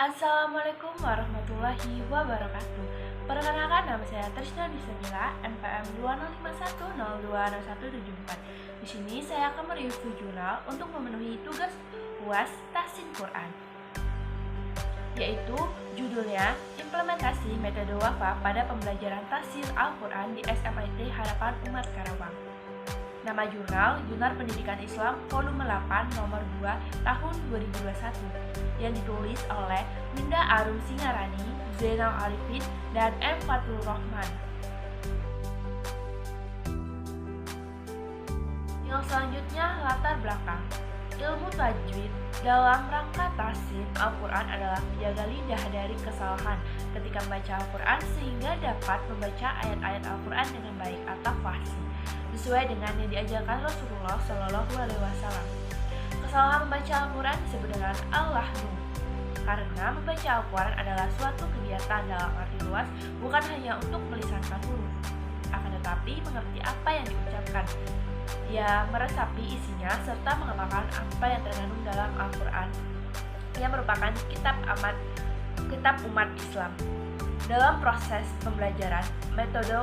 Assalamualaikum warahmatullahi wabarakatuh. Perkenalkan, nama saya Trisna Bismillah, NPM 20510200174. Di sini saya akan mereview jurnal untuk memenuhi tugas UAS Tahsin Quran, yaitu judulnya Implementasi Metode Wafa pada Pembelajaran Tahsin Al-Quran di SMIT Harapan Umat Karawang. Nama jurnal, Jurnal Pendidikan Islam Volume 8 Nomor 2 Tahun 2021, yang ditulis oleh Winda Arum Singarani, Zainal Arifin, dan M. Fatul Rahman. Yang selanjutnya, latar belakang. Ilmu tajwid dalam rangka tahsin Al-Quran adalah menjaga lidah dari kesalahan ketika membaca Al-Quran sehingga dapat membaca ayat-ayat Al-Quran dengan baik atau fasih, sesuai dengan yang diajarkan Rasulullah Shallallahu Alaihi Wasallam. Kesalahan membaca Al-Quran disebut dengan al-lahnu, karena membaca Al-Quran adalah suatu kegiatan dalam arti luas, bukan hanya untuk melisankan huruf, akan tetapi mengerti apa yang diucapkan. Dia meresapi isinya serta mengamalkan apa yang terkandung dalam Al-Quran, yang merupakan kitab umat Islam. Dalam proses pembelajaran, metode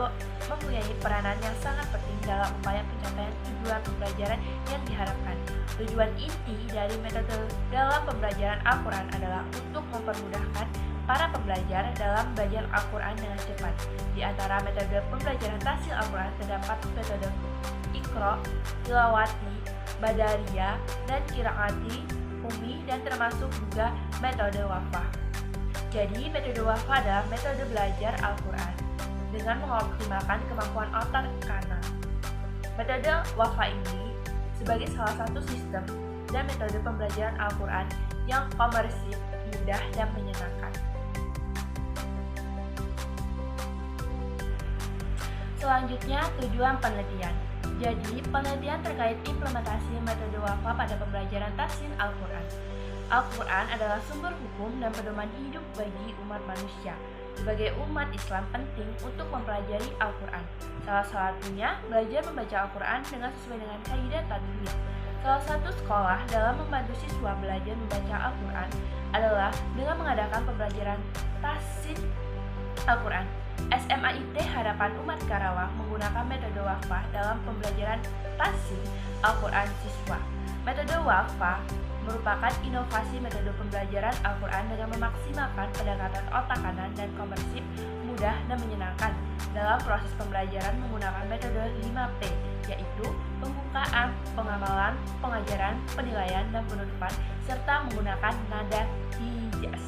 mempunyai peranan yang sangat penting dalam upaya pencapaian tujuan pembelajaran yang diharapkan. Tujuan inti dari metode dalam pembelajaran Al-Quran adalah untuk mempermudahkan para pembelajar dalam belajar Al-Quran dengan cepat. Di antara metode pembelajaran tahsin Al-Quran terdapat metode Iqra, Tilawati, Badariyah, dan Qiraati, Ummi, dan termasuk juga metode Wafa. Jadi, metode Wafa adalah metode belajar Al-Quran dengan mengoptimalkan kemampuan otak kanan. Metode Wafa ini sebagai salah satu sistem dan metode pembelajaran Al-Quran yang komersif, mudah, dan menyenangkan. Selanjutnya, tujuan penelitian. Jadi, penelitian terkait implementasi metode Wafa pada pembelajaran tahsin Al-Quran. Al-Quran adalah sumber hukum dan pedoman hidup bagi umat manusia. Sebagai umat Islam penting untuk mempelajari Al-Quran. Salah satunya belajar membaca Al-Quran dengan sesuai dengan kaidah tajwid. Salah satu sekolah dalam membantu siswa belajar membaca Al-Quran adalah dengan mengadakan pembelajaran tahsin Al-Quran. SMIT Harapan Umat Karawang menggunakan metode Wafa dalam pembelajaran tahsin Al-Quran siswa. Metode Wafa merupakan inovasi metode pembelajaran Al-Quran dengan memaksimalkan pendekatan otak kanan dan komersif, mudah, dan menyenangkan. Dalam proses pembelajaran menggunakan metode 5P, yaitu pembukaan, pengamalan, pengajaran, penilaian, dan penutupan, serta menggunakan nada hijaz.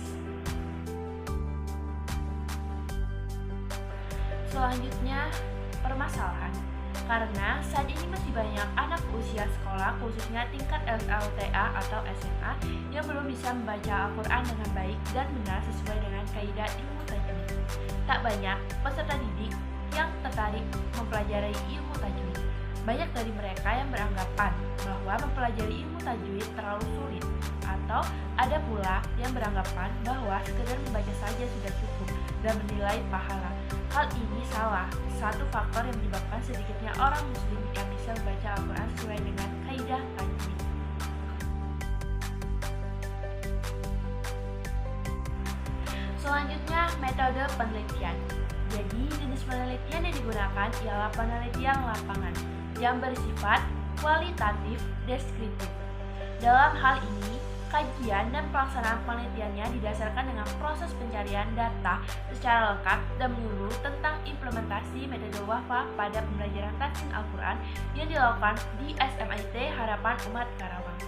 Selanjutnya, permasalahan. Karena saat ini masih banyak anak usia sekolah, khususnya tingkat SLTA atau SMA, yang belum bisa membaca Al-Quran dengan baik dan benar sesuai dengan kaidah ilmu tajwid. Tak banyak peserta didik yang tertarik mempelajari ilmu tajwid. Banyak dari mereka yang beranggapan bahwa mempelajari ilmu tajwid terlalu sulit, atau ada pula yang beranggapan bahwa sekedar membaca saja sudah cukup dan menilai pahala. Hal ini salah satu faktor yang menyebabkan sedikitnya orang muslim yang bisa membaca Al-Quran sesuai dengan kaidah tajwid. Selanjutnya, metode penelitian. Jadi, jenis penelitian yang digunakan ialah penelitian lapangan yang bersifat kualitatif deskriptif. Dalam hal ini, kajian dan pelaksanaan penelitiannya didasarkan dengan proses pencarian data secara lengkap dan menyeluruh tentang implementasi metode Wafa pada pembelajaran tahsin Al-Quran yang dilakukan di SMIT Harapan Umat Karawang.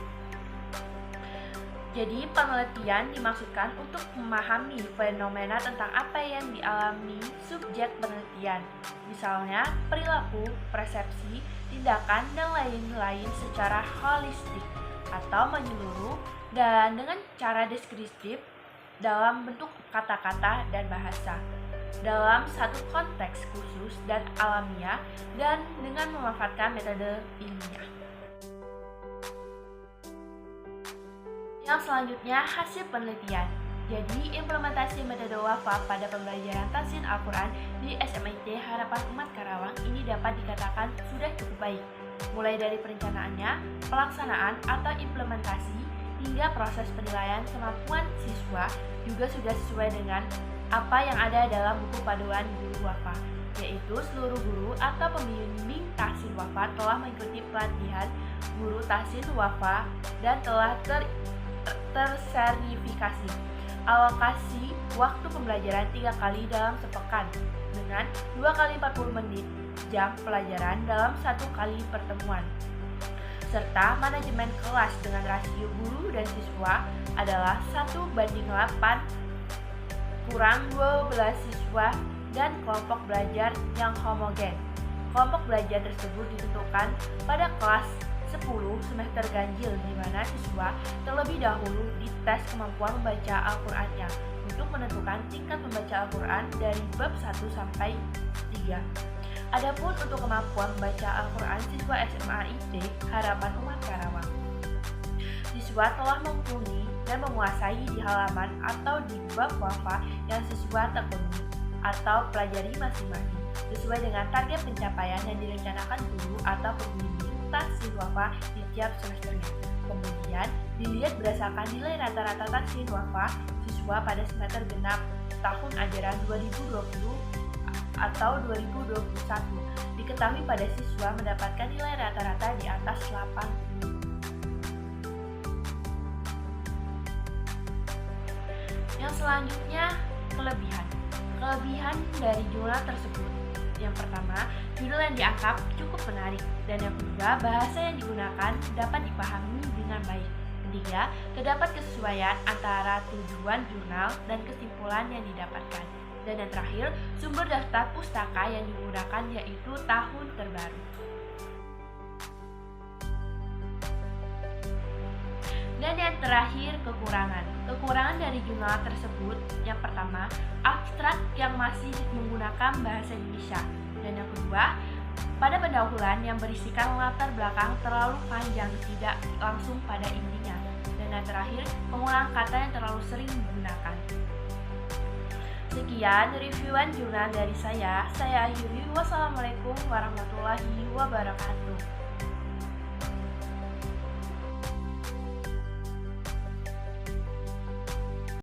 Jadi, penelitian dimaksudkan untuk memahami fenomena tentang apa yang dialami subjek penelitian, misalnya perilaku, persepsi, tindakan, dan lain-lain secara holistik atau menyeluruh dan dengan cara deskriptif dalam bentuk kata-kata dan bahasa, dalam satu konteks khusus dan alamiah, dan dengan memanfaatkan metode ilmiah. Yang selanjutnya, hasil penelitian. Jadi, implementasi metode Wafa pada pembelajaran tahsin Al-Quran di SMIT Harapan Umat Karawang ini dapat dikatakan sudah cukup baik, mulai dari perencanaannya, pelaksanaan atau implementasi hingga proses penilaian kemampuan siswa juga sudah sesuai dengan apa yang ada dalam buku panduan guru WAFA, yaitu seluruh guru atau pembimbing tahsin WAFA telah mengikuti pelatihan guru tahsin WAFA dan telah tersertifikasi. Alokasi waktu pembelajaran 3 kali dalam sepekan dengan 2 kali 40 menit jam pelajaran dalam 1 kali pertemuan, serta manajemen kelas dengan rasio guru dan siswa adalah 1:8 kurang 12 siswa dan kelompok belajar yang homogen. Kelompok belajar tersebut ditentukan pada kelas 10 semester ganjil di mana siswa terlebih dahulu dites kemampuan membaca Al-Qur'annya untuk menentukan tingkat membaca Al-Qur'an dari bab 1 sampai 3. Adapun untuk kemampuan membaca Al-Qur'an siswa SMA ID Harapan Umat Karawang, siswa telah mumpuni dan menguasai di halaman atau di bab WAFA yang siswa tekuni atau pelajari masing-masing sesuai dengan target pencapaian yang direncanakan guru atau pembimbing tahsin WAFA di tiap semesternya. Kemudian dilihat berdasarkan nilai rata-rata tahsin WAFA siswa pada semester genap tahun ajaran 2020 atau 2021. Diketahui pada siswa mendapatkan nilai rata-rata di atas 80. Yang selanjutnya, kelebihan. Kelebihan dari jurnal tersebut. Yang pertama, judul yang diangkat cukup menarik, dan yang kedua, bahasa yang digunakan dapat dipahami dengan baik. Ketiga, terdapat kesesuaian antara tujuan jurnal dan kesimpulan yang didapatkan. Dan yang terakhir, sumber daftar pustaka yang digunakan yaitu tahun terbaru. Dan yang terakhir, kekurangan. Kekurangan dari jurnal tersebut, yang pertama, abstrak yang masih menggunakan bahasa Indonesia. Dan yang kedua, pada pendahuluan yang berisikan latar belakang terlalu panjang, tidak langsung pada intinya. Dan yang terakhir, pengulangan kata yang terlalu sering digunakan. Sekian reviewan jurnal dari saya akhiri. Wassalamualaikum warahmatullahi wabarakatuh.